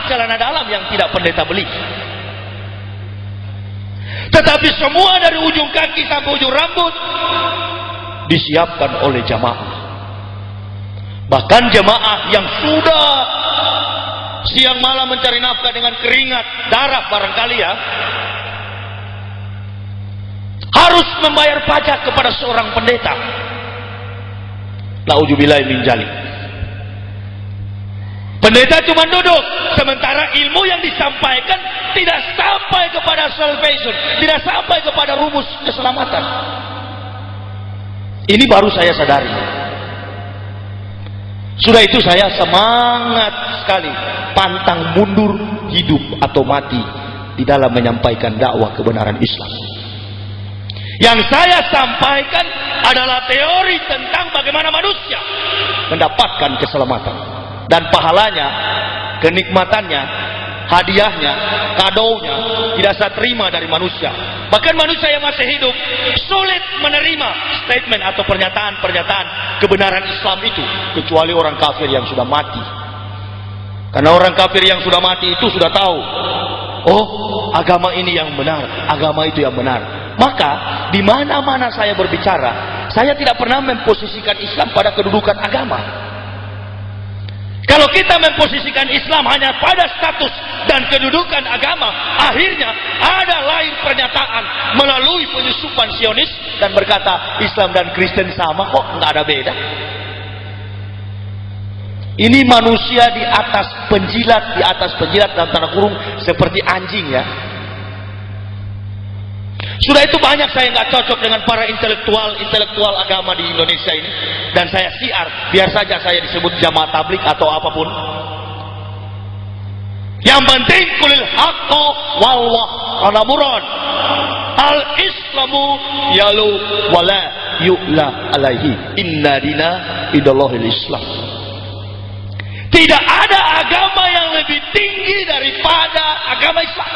celana dalam yang tidak pendeta beli. Tetapi semua dari ujung kaki sampai ujung rambut disiapkan oleh jamaah. Bahkan jamaah yang sudah siang malam mencari nafkah dengan keringat, darah barangkali ya, harus membayar pajak kepada seorang pendeta. Na'udzubillahi min dzalik. Pendeta cuma duduk, sementara ilmu yang disampaikan tidak sampai kepada salvation, tidak sampai kepada rumus keselamatan. Ini baru saya sadari. Sudah itu saya semangat sekali, pantang mundur, hidup atau mati di dalam menyampaikan dakwah kebenaran Islam. Yang saya sampaikan adalah teori tentang bagaimana manusia mendapatkan keselamatan. Dan pahalanya, kenikmatannya, hadiahnya, kadonya tidak saya terima dari manusia. Bahkan manusia yang masih hidup sulit menerima statement atau pernyataan-pernyataan kebenaran Islam itu, kecuali orang kafir yang sudah mati. Karena orang kafir yang sudah mati itu sudah tahu, oh, agama ini yang benar, agama itu yang benar. Maka di mana-mana saya berbicara, saya tidak pernah memposisikan Islam pada kedudukan agama. Kalau kita memposisikan Islam hanya pada status dan kedudukan agama, akhirnya ada lain pernyataan melalui penyusupan Zionis dan berkata Islam dan Kristen sama kok, nggak ada beda. Ini manusia di atas penjilat dalam tanda kurung seperti anjing ya. Sudah itu banyak saya nggak cocok dengan para intelektual agama di Indonesia ini, dan saya siar, biar saja saya disebut jamaah tablik atau apapun. Yang penting kulil haqqo wallah ala murad. Al Islamu yalu wala yu'la alaihi. Inna dina idallahil Islam. Tidak ada agama yang lebih tinggi daripada agama Islam.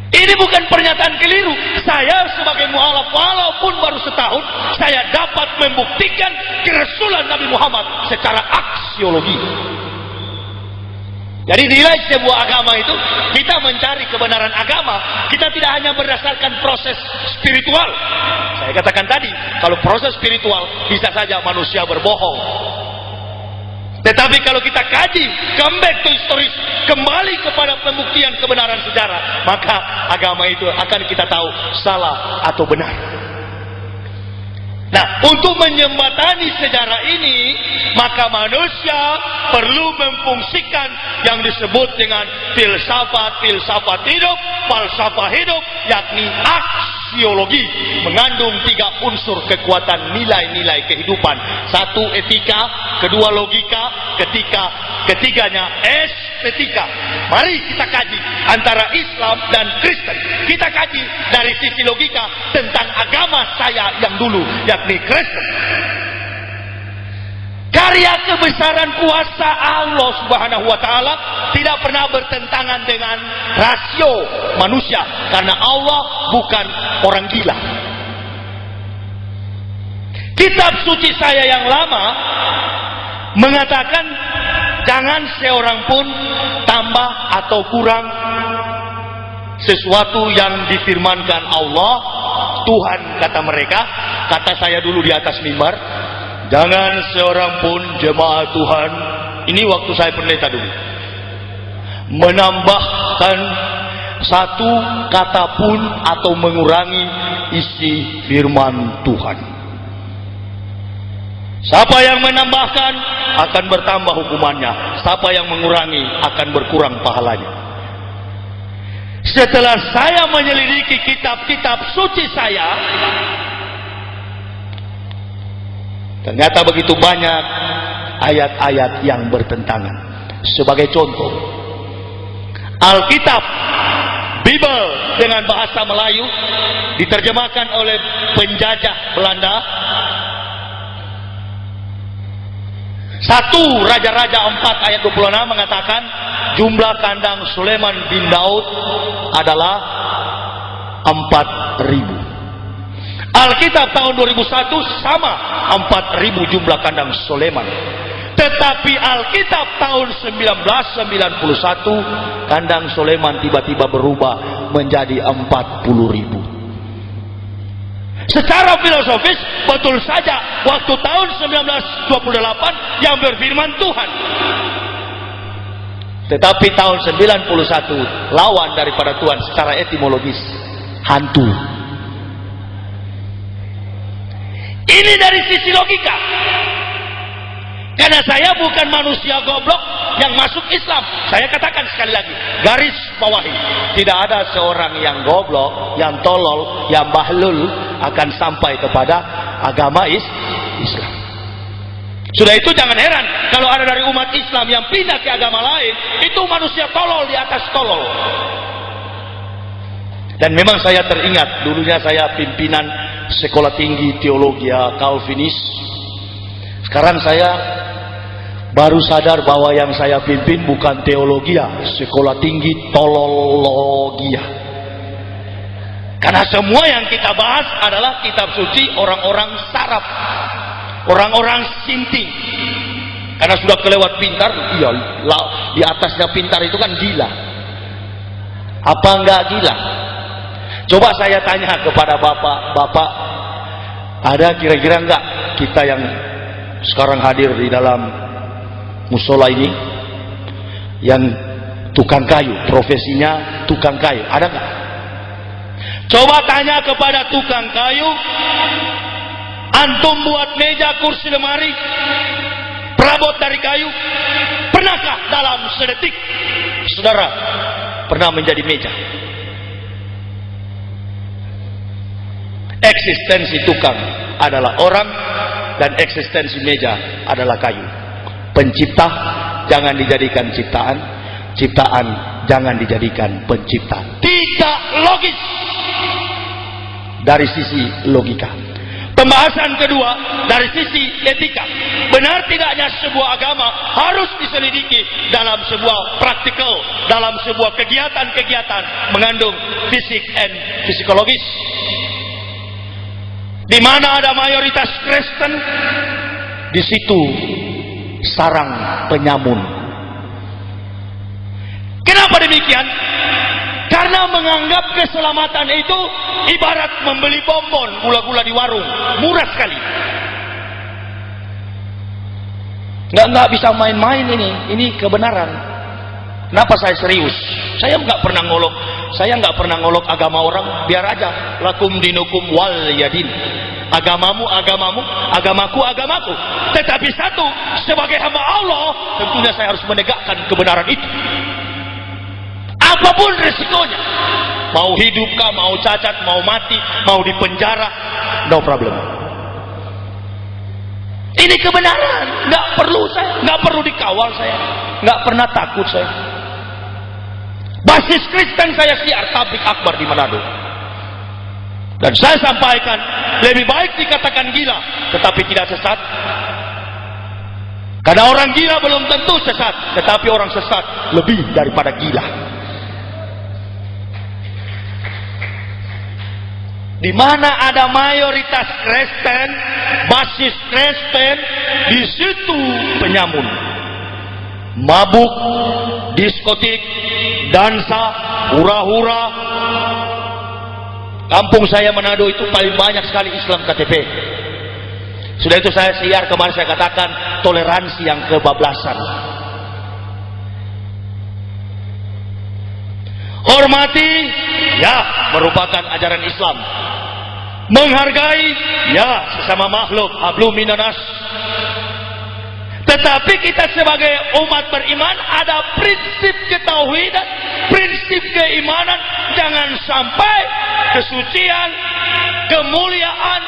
Ini bukan pernyataan keliru. Saya sebagai mualaf, walaupun baru setahun, saya dapat membuktikan kerasulan Nabi Muhammad secara aksiologi. Jadi nilai sebuah agama itu, kita mencari kebenaran agama, kita tidak hanya berdasarkan proses spiritual. Saya katakan tadi, kalau proses spiritual bisa saja manusia berbohong. Tetapi kalau kita kaji, come back to historis, kembali kepada pembuktian kebenaran sejarah, maka agama itu akan kita tahu salah atau benar. Nah, untuk menjembatani sejarah ini, maka manusia perlu memfungsikan yang disebut dengan filsafat hidup, falsafah hidup, yakni aksiologi, mengandung 3 unsur kekuatan nilai-nilai kehidupan. 1 etika, 2 logika, ketiganya estetika. Mari kita kaji antara Islam dan Kristen. Kita kaji dari sisi logika tentang agama saya yang dulu, yakni Kristen. Karya kebesaran kuasa Allah Subhanahu wa taala tidak pernah bertentangan dengan rasio manusia, karena Allah bukan orang gila. Kitab suci saya yang lama mengatakan jangan seorang pun tambah atau kurang sesuatu yang difirmankan Allah, Tuhan kata mereka, kata saya dulu di atas mimbar, jangan seorang pun jemaah Tuhan, ini waktu saya pendeta dulu, menambahkan satu kata pun atau mengurangi isi firman Tuhan. Siapa yang menambahkan akan bertambah hukumannya, siapa yang mengurangi akan berkurang pahalanya. Setelah saya menyelidiki kitab-kitab suci saya, ternyata begitu banyak ayat-ayat yang bertentangan. Sebagai contoh, Alkitab, Bible dengan bahasa Melayu diterjemahkan oleh penjajah Belanda. 1 Raja-Raja 4 ayat 26 mengatakan jumlah kandang Sulaiman bin Daud adalah 4.000. Alkitab tahun 2001 sama 4.000 jumlah kandang Sulaiman. Tetapi Alkitab tahun 1991 kandang Soleman tiba-tiba berubah menjadi 40.000. Secara filosofis betul saja waktu tahun 1928 yang berfirman Tuhan. Tetapi tahun 91 lawan daripada Tuhan secara etimologis hantu. Ini dari sisi logika. Karena saya bukan manusia goblok yang masuk Islam. Saya katakan sekali lagi, garis bawahi, tidak ada seorang yang goblok, yang tolol, yang bahlul akan sampai kepada agama Islam. Sudah itu jangan heran kalau ada dari umat Islam yang pindah ke agama lain, itu manusia tolol di atas tolol. Dan memang saya teringat, dulunya saya pimpinan sekolah tinggi teologi Calvinis. Sekarang saya baru sadar bahwa yang saya pimpin bukan teologi, sekolah tinggi tolologia. Karena semua yang kita bahas adalah kitab suci orang-orang saraf, orang-orang sinting. Karena sudah kelewat pintar, iya, di atasnya pintar itu kan gila. Apa enggak gila? Coba saya tanya kepada bapak, ada kira-kira enggak kita yang sekarang hadir di dalam musola ini yang tukang kayu, profesinya tukang kayu, ada enggak? Coba tanya kepada tukang kayu, antum buat meja, kursi, lemari, perabot dari kayu, pernahkah dalam sedetik saudara pernah menjadi meja? Eksistensi tukang adalah orang dan eksistensi meja adalah kayu. Pencipta jangan dijadikan ciptaan, ciptaan jangan dijadikan pencipta. Tidak logis dari sisi logika. Pembahasan kedua dari sisi etika. Benar tidaknya sebuah agama harus diselidiki dalam sebuah praktikal, dalam sebuah kegiatan-kegiatan mengandung fisik dan psikologis. Di mana ada mayoritas Kristen, di situ sarang penyamun. Kenapa demikian? Karena menganggap keselamatan itu ibarat membeli bonbon gula-gula di warung, murah sekali. Nggak bisa main-main ini kebenaran. Kenapa saya serius? Saya nggak pernah ngolok agama orang, biar aja. Lakum dinukum wal yadin. Agamamu, agamaku. Tetapi satu, sebagai hamba Allah, tentunya saya harus menegakkan kebenaran itu. Apapun resikonya, mau hidup kah, mau cacat, mau mati, mau dipenjara, no problem. Ini kebenaran, nggak perlu dikawal saya, nggak pernah takut saya. Basis Kristen saya siar tablik akbar di Manado. Dan saya sampaikan, lebih baik dikatakan gila, tetapi tidak sesat. Karena orang gila belum tentu sesat, tetapi orang sesat lebih daripada gila. Di mana ada mayoritas Kristen, basis Kristen, di situ penyamun, mabuk, diskotik, dansa, hura-hura. Kampung saya Manado itu paling banyak sekali Islam KTP. Sudah itu saya siar kemarin, saya katakan toleransi yang kebablasan. Hormati, ya, merupakan ajaran Islam. Menghargai, ya, sesama makhluk, hablum minanas. Tetapi kita sebagai umat beriman ada prinsip ketauhidan, prinsip keimanan. Jangan sampai kesucian, kemuliaan,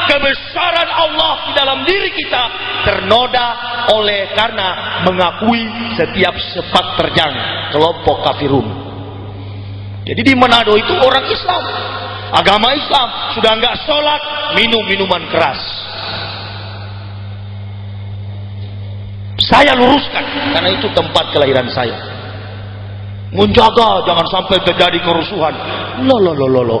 kebesaran Allah di dalam diri kita ternoda oleh karena mengakui setiap sepak terjang kelompok kafirun. Jadi di Manado itu orang Islam, agama Islam, sudah enggak sholat, minum minuman keras. Saya luruskan karena itu tempat kelahiran saya. menjaga jangan sampai terjadi kerusuhan.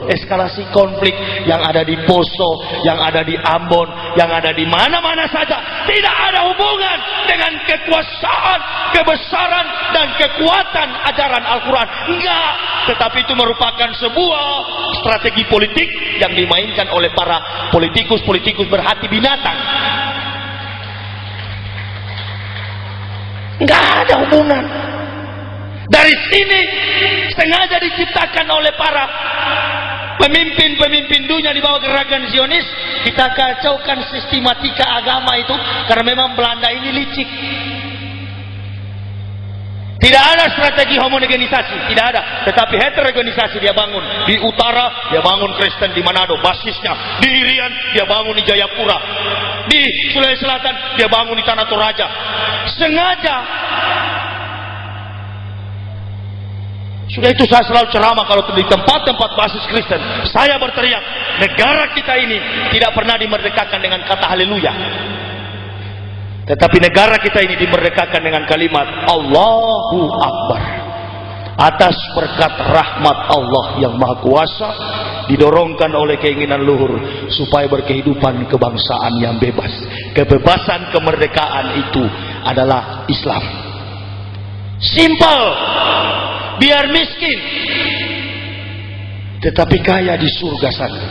Eskalasi konflik yang ada di Poso, yang ada di Ambon, yang ada di mana-mana saja tidak ada hubungan dengan kekuasaan, kebesaran dan kekuatan ajaran Al-Quran. Enggak, tetapi itu merupakan sebuah strategi politik yang dimainkan oleh para politikus berhati binatang. Enggak ada hubungan. Dari sini sengaja diciptakan oleh para pemimpin dunia di bawah gerakan Zionis. Kita kacaukan sistematika agama itu karena memang Belanda ini licik. Tidak ada strategi homogenisasi, tidak ada. Tetapi heterogenisasi dia bangun. Di utara dia bangun Kristen di Manado, basisnya. Di Irian dia bangun di Jayapura. Di Sulawesi Selatan dia bangun di Tanah Toraja. Sengaja. Sudah itu saya selalu ceramah kalau di tempat-tempat basis Kristen. Saya berteriak, negara kita ini tidak pernah dimerdekakan dengan kata haleluya. Tetapi negara kita ini dimerdekakan dengan kalimat Allahu Akbar. Atas berkat rahmat Allah yang Maha Kuasa, didorongkan oleh keinginan luhur supaya berkehidupan kebangsaan yang bebas. Kebebasan kemerdekaan itu adalah Islam. Simple. Biar miskin tetapi kaya di surga sana.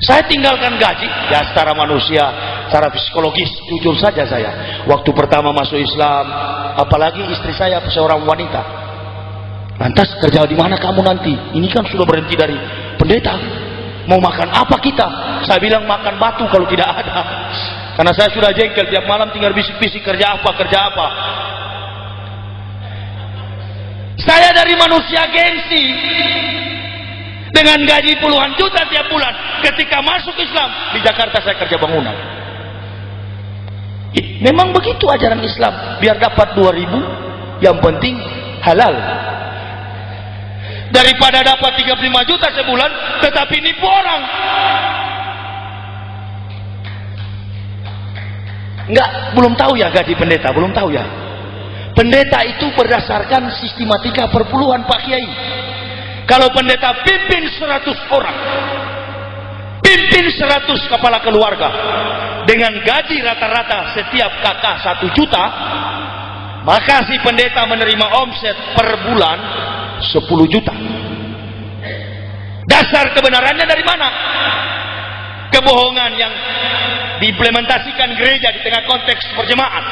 Saya tinggalkan gaji ya secara manusia, secara psikologis. Jujur saja saya waktu pertama masuk Islam, apalagi istri saya seorang wanita, lantas kerja di mana kamu nanti? Ini kan sudah berhenti dari pendeta, mau makan apa kita? Saya bilang makan batu kalau tidak ada, karena saya sudah jengkel tiap malam tinggal bisik-bisik kerja apa. Saya dari manusia gengsi dengan gaji puluhan juta tiap bulan. Ketika masuk Islam di Jakarta saya kerja bangunan. Memang begitu ajaran Islam. Biar dapat 2.000, yang penting halal. Daripada dapat 35 juta sebulan tetapi nipu orang. Enggak, belum tahu ya gaji pendeta, belum tahu ya. Pendeta itu berdasarkan sistematika perpuluhan Pak Kiai. Kalau pendeta pimpin 100 orang, pimpin 100 kepala keluarga, dengan gaji rata-rata setiap kakak 1 juta, maka si pendeta menerima omset per bulan 10 juta. Dasar kebenarannya dari mana? Kebohongan yang diimplementasikan gereja di tengah konteks berjemaat.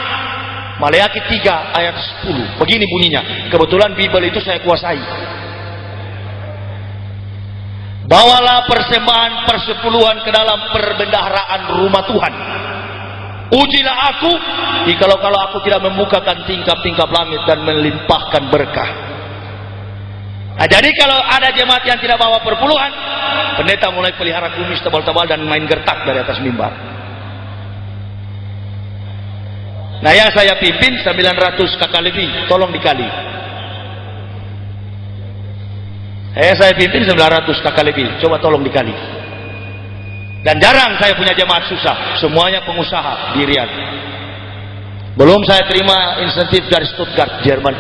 Maleakhi 3 ayat 10 begini bunyinya. Kebetulan Bible itu saya kuasai. Bawalah persembahan persepuluhan ke dalam perbendaharaan rumah Tuhan. Ujilah aku kalau aku tidak membukakan tingkap-tingkap langit dan melimpahkan berkah. Nah, jadi kalau ada jemaat yang tidak bawa perpuluhan, pendeta mulai pelihara kumis tebal-tebal dan main gertak dari atas mimbar. Nah, yang saya pimpin 900 kakak lebih, tolong dikali. Saya pimpin 900 kakak lebih, coba tolong dikali. Dan jarang saya punya jemaat susah, semuanya pengusaha di Riyadh. Belum saya terima insentif dari Stuttgart, Jerman.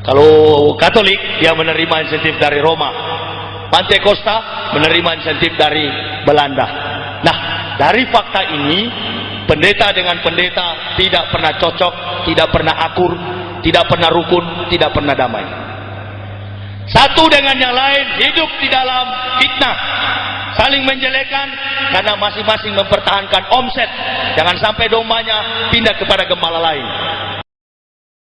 Kalau Katolik, dia menerima insentif dari Roma. Pantai Costa menerima insentif dari Belanda. Nah, dari fakta ini, pendeta dengan pendeta tidak pernah cocok, tidak pernah akur, tidak pernah rukun, tidak pernah damai. Satu dengan yang lain hidup di dalam fitnah, saling menjelekan karena masing-masing mempertahankan omset. Jangan sampai dombanya pindah kepada gembala lain.